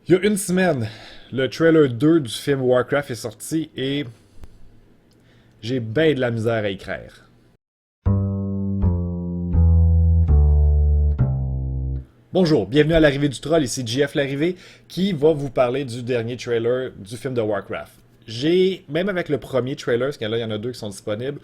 Il y a une semaine, le trailer 2 du film Warcraft est sorti et j'ai ben de la misère à écrire. Bonjour, bienvenue à l'arrivée du troll, ici JF l'arrivée qui va vous parler du dernier trailer du film de Warcraft. Même avec le premier trailer, parce qu'il y en a deux qui sont disponibles,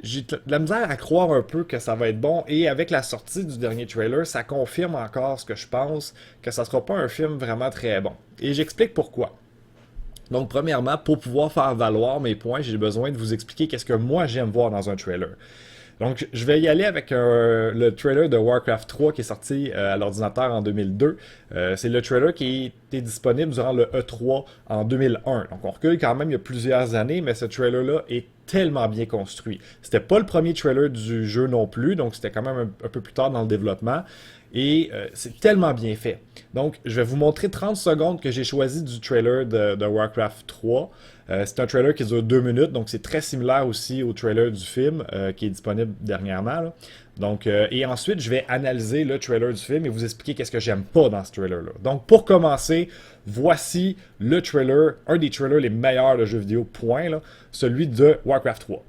j'ai de la misère à croire un peu que ça va être bon, et avec la sortie du dernier trailer, ça confirme encore ce que je pense, que ça sera pas un film vraiment très bon. Et j'explique pourquoi. Donc, premièrement, pour pouvoir faire valoir mes points, j'ai besoin de vous expliquer qu'est-ce que moi j'aime voir dans un trailer. Donc, je vais y aller avec le trailer de Warcraft 3 qui est sorti à l'ordinateur en 2002. C'est le trailer qui était disponible durant le E3 en 2001. Donc, on recule quand même il y a plusieurs années, mais ce trailer-là est tellement bien construit. C'était pas le premier trailer du jeu non plus, donc c'était quand même un peu plus tard dans le développement. Et c'est tellement bien fait. Donc, je vais vous montrer 30 secondes que j'ai choisi du trailer de Warcraft 3. C'est un trailer qui dure 2 minutes, donc c'est très similaire aussi au trailer du film qui est disponible dernièrement, là. Donc, et ensuite, je vais analyser le trailer du film et vous expliquer qu'est-ce que j'aime pas dans ce trailer-là. Donc, pour commencer, voici le trailer, un des trailers les meilleurs de jeux vidéo, point, là, celui de Warcraft 3.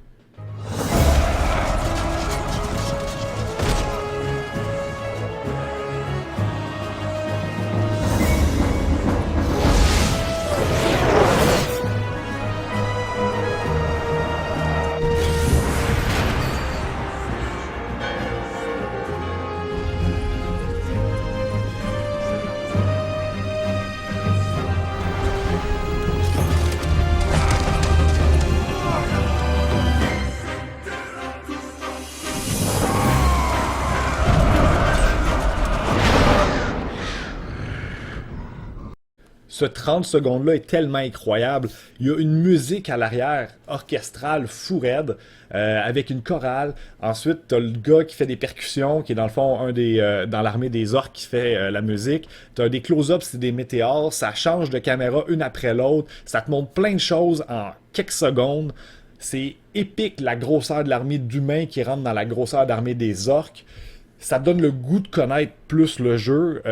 Ce 30 secondes-là est tellement incroyable. Il y a une musique à l'arrière, orchestrale, fou raide, avec une chorale. Ensuite, t'as le gars qui fait des percussions, qui est dans le fond dans l'armée des orques qui fait la musique. T'as des close-ups, c'est des météores. Ça change de caméra une après l'autre. Ça te montre plein de choses en quelques secondes. C'est épique, la grosseur de l'armée d'humains qui rentre dans la grosseur d'armée des orques. Ça te donne le goût de connaître plus le jeu.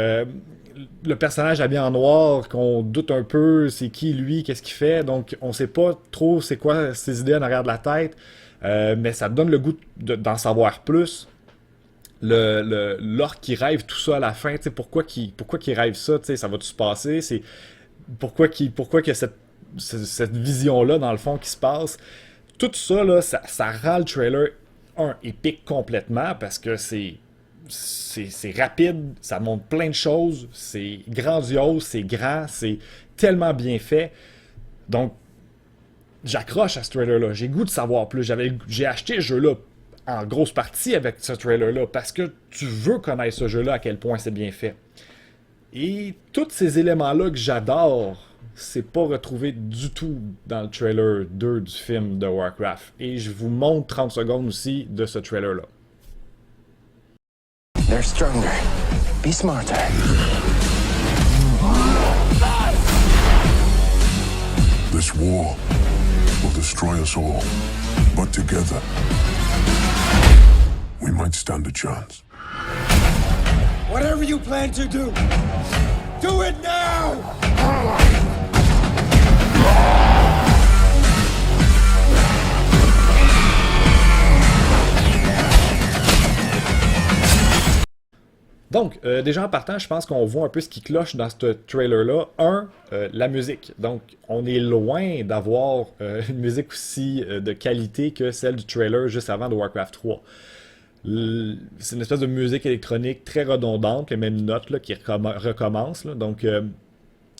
Le personnage habillé en noir, qu'on doute un peu, c'est qui lui, qu'est-ce qu'il fait, donc on sait pas trop c'est quoi ses idées en arrière de la tête, mais ça te donne le goût d'en savoir plus. L'orque qui rêve tout ça à la fin, tu sais, pourquoi qu'il rêve ça, tu sais, ça va-tu se passer, c'est pourquoi qu'il y a cette vision-là dans le fond qui se passe. Tout ça, là, ça rend le trailer épique complètement parce que c'est rapide, ça montre plein de choses, c'est grandiose, c'est grand, c'est tellement bien fait. Donc, j'accroche à ce trailer-là. J'ai le goût de savoir plus. J'ai acheté ce jeu-là en grosse partie avec ce trailer-là parce que tu veux connaître ce jeu-là à quel point c'est bien fait. Et tous ces éléments-là que j'adore, c'est pas retrouvé du tout dans le trailer 2 du film de Warcraft. Et je vous montre 30 secondes aussi de ce trailer-là. They're stronger. Be smarter. This war will destroy us all. But together, we might stand a chance. Whatever you plan to do it now! Donc, déjà en partant, je pense qu'on voit un peu ce qui cloche dans ce trailer-là. La musique. Donc, on est loin d'avoir une musique aussi de qualité que celle du trailer juste avant de Warcraft 3. C'est une espèce de musique électronique très redondante, les mêmes notes là, qui recommencent. Là. Donc,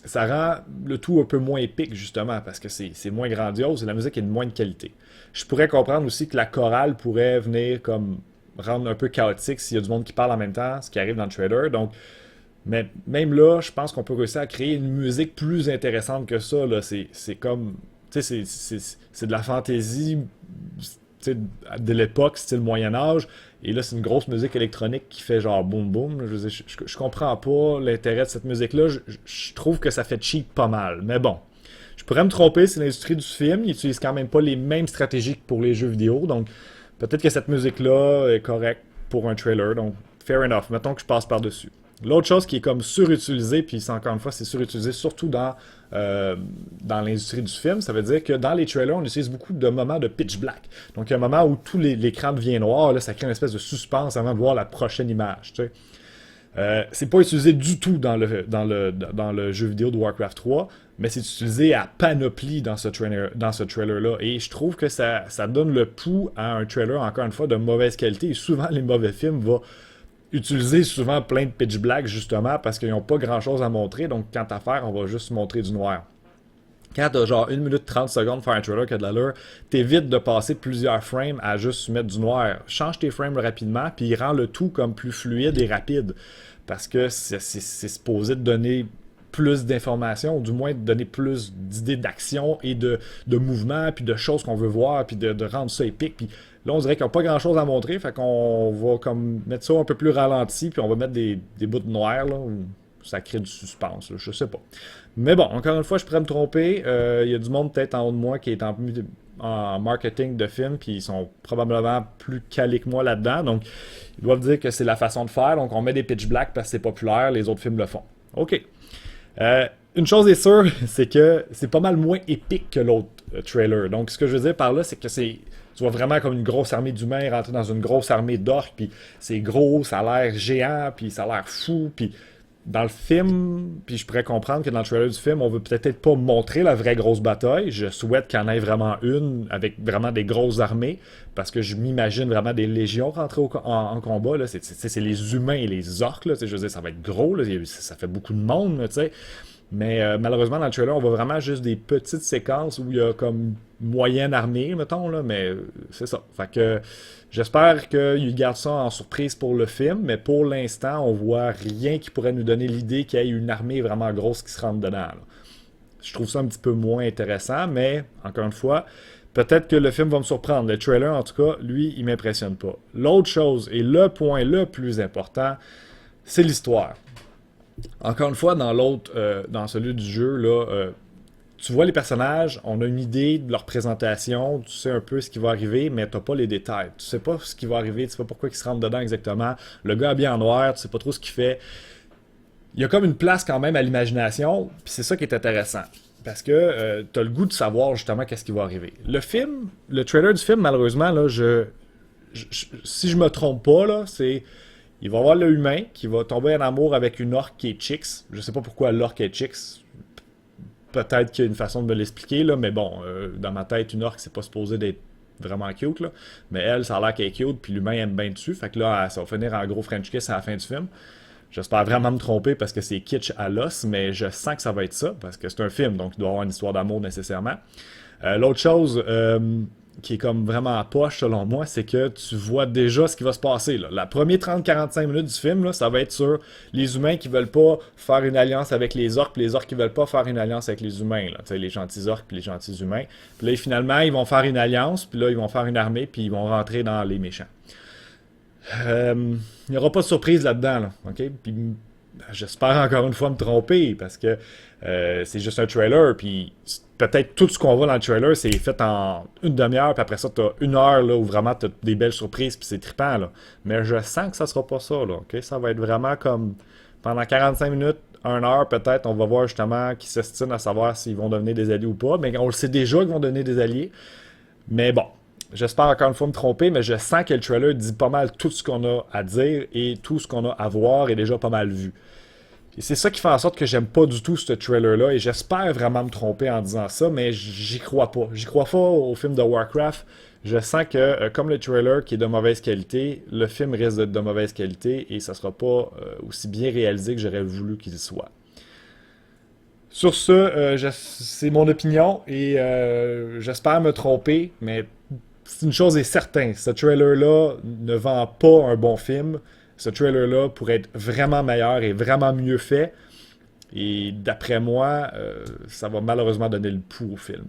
ça rend le tout un peu moins épique, justement, parce que c'est moins grandiose et la musique est de moins de qualité. Je pourrais comprendre aussi que la chorale pourrait venir comme rendre un peu chaotique s'il y a du monde qui parle en même temps, ce qui arrive dans le trailer. Donc, mais même là, je pense qu'on peut réussir à créer une musique plus intéressante que ça. Là. C'est comme, tu sais, c'est de la fantaisie, de l'époque, style Moyen-Âge. Et là, c'est une grosse musique électronique qui fait genre boum boum. Je comprends pas l'intérêt de cette musique-là. Je trouve que ça fait cheap pas mal. Mais bon, je pourrais me tromper, c'est l'industrie du film. Ils utilisent quand même pas les mêmes stratégies que pour les jeux vidéo. Donc, peut-être que cette musique-là est correcte pour un trailer. Donc, fair enough. Mettons que je passe par-dessus. L'autre chose qui est comme surutilisée, puis c'est encore une fois, c'est surutilisé surtout dans l'industrie du film, ça veut dire que dans les trailers, on utilise beaucoup de moments de pitch black. Donc, il y a un moment où tout l'écran devient noir, là, ça crée une espèce de suspense avant de voir la prochaine image, tu sais. C'est pas utilisé du tout dans le jeu vidéo de Warcraft 3, mais c'est utilisé à panoplie dans ce trailer-là. Et je trouve que ça donne le pouls à un trailer, encore une fois, de mauvaise qualité. Et souvent, les mauvais films vont utiliser souvent plein de pitch black, justement, parce qu'ils n'ont pas grand-chose à montrer. Donc, quant à faire, on va juste montrer du noir. Quand t'as genre 1 minute 30 secondes pour faire un trailer qui a de l'allure, t'évites de passer plusieurs frames à juste mettre du noir. Change tes frames rapidement, puis rend le tout comme plus fluide et rapide. Parce que c'est supposé de donner plus d'informations, ou du moins de donner plus d'idées d'action et de mouvements, puis de choses qu'on veut voir, puis de rendre ça épique. Puis là, on dirait qu'il n'y a pas grand-chose à montrer, fait qu'on va comme mettre ça un peu plus ralenti, puis on va mettre des bouts de noir, là, où ça crée du suspense, là, je sais pas. Mais bon, encore une fois, je pourrais me tromper. Il y a du monde peut-être en haut de moi qui est en marketing de films, puis ils sont probablement plus calés que moi là-dedans, donc ils doivent dire que c'est la façon de faire, donc on met des pitch black parce que c'est populaire, les autres films le font. OK. Une chose est sûre, c'est que c'est pas mal moins épique que l'autre trailer. Donc ce que je veux dire par là, c'est que tu vois vraiment comme une grosse armée d'humains rentrer dans une grosse armée d'orques, puis c'est gros, ça a l'air géant, puis ça a l'air fou, puis dans le film, puis je pourrais comprendre que dans le trailer du film, on veut peut-être pas montrer la vraie grosse bataille. Je souhaite qu'il y en ait vraiment une avec vraiment des grosses armées, parce que je m'imagine vraiment des légions rentrer en combat. Là. C'est les humains et les orques. Là, je veux dire, ça va être gros. Là, ça fait beaucoup de monde. Là, mais malheureusement, dans le trailer, on voit vraiment juste des petites séquences où il y a comme moyenne armée, mettons, là, mais c'est ça. Fait que j'espère qu'ils gardent ça en surprise pour le film, mais pour l'instant, on voit rien qui pourrait nous donner l'idée qu'il y ait une armée vraiment grosse qui se rentre dedans. Là. Je trouve ça un petit peu moins intéressant, mais encore une fois, peut-être que le film va me surprendre. Le trailer, en tout cas, lui, il m'impressionne pas. L'autre chose, et le point le plus important, c'est l'histoire. Encore une fois, dans celui du jeu, là, tu vois les personnages, on a une idée de leur présentation, tu sais un peu ce qui va arriver, mais tu n'as pas les détails. Tu sais pas ce qui va arriver, tu sais pas pourquoi ils se rentrent dedans exactement. Le gars habillé en noir, tu sais pas trop ce qu'il fait. Il y a comme une place quand même à l'imagination, puis c'est ça qui est intéressant. Parce que tu as le goût de savoir justement qu'est-ce qui va arriver. Le trailer du film, malheureusement, là, si je me trompe pas, là, c'est... Il va y avoir le humain qui va tomber en amour avec une orque qui est Chix. Je sais pas pourquoi l'orque est Chix. Peut-être qu'il y a une façon de me l'expliquer, là, mais bon, dans ma tête, une orque, c'est pas supposé d'être vraiment cute, là. Mais elle, ça a l'air qu'elle est cute, puis l'humain aime bien dessus. Fait que là, ça va finir en gros French kiss à la fin du film. J'espère vraiment me tromper parce que c'est kitsch à l'os, mais je sens que ça va être ça, parce que c'est un film, donc il doit y avoir une histoire d'amour nécessairement. L'autre chose qui est comme vraiment à poche selon moi, c'est que tu vois déjà ce qui va se passer. Là. La première 30-45 minutes du film, là, ça va être sur les humains qui veulent pas faire une alliance avec les orques, puis les orques qui veulent pas faire une alliance avec les humains. Là. Les gentils orques puis les gentils humains. Puis là, finalement, ils vont faire une alliance, puis là, ils vont faire une armée, puis ils vont rentrer dans les méchants. Il n'y aura pas de surprise là-dedans. Là, okay? Puis j'espère encore une fois me tromper, parce que c'est juste un trailer, puis peut-être tout ce qu'on voit dans le trailer, c'est fait en une demi-heure, puis après ça, tu as une heure là, où vraiment tu as des belles surprises, puis c'est trippant. Là. Mais je sens que ça sera pas ça. Là, okay? Ça va être vraiment comme pendant 45 minutes, 1 heure peut-être, on va voir justement qui s'estiment à savoir s'ils vont devenir des alliés ou pas. Mais on le sait déjà qu'ils vont devenir des alliés. Mais bon, j'espère encore une fois me tromper, mais je sens que le trailer dit pas mal tout ce qu'on a à dire et tout ce qu'on a à voir est déjà pas mal vu. Et c'est ça qui fait en sorte que j'aime pas du tout ce trailer-là, et j'espère vraiment me tromper en disant ça, mais j'y crois pas. J'y crois pas au film de Warcraft. Je sens que, comme le trailer qui est de mauvaise qualité, le film risque d'être de mauvaise qualité, et ça sera pas aussi bien réalisé que j'aurais voulu qu'il soit. Sur ce, c'est mon opinion, et j'espère me tromper, mais une chose est certaine, ce trailer-là ne vend pas un bon film. Ce trailer-là pourrait être vraiment meilleur et vraiment mieux fait. Et d'après moi, ça va malheureusement donner le pouls au film.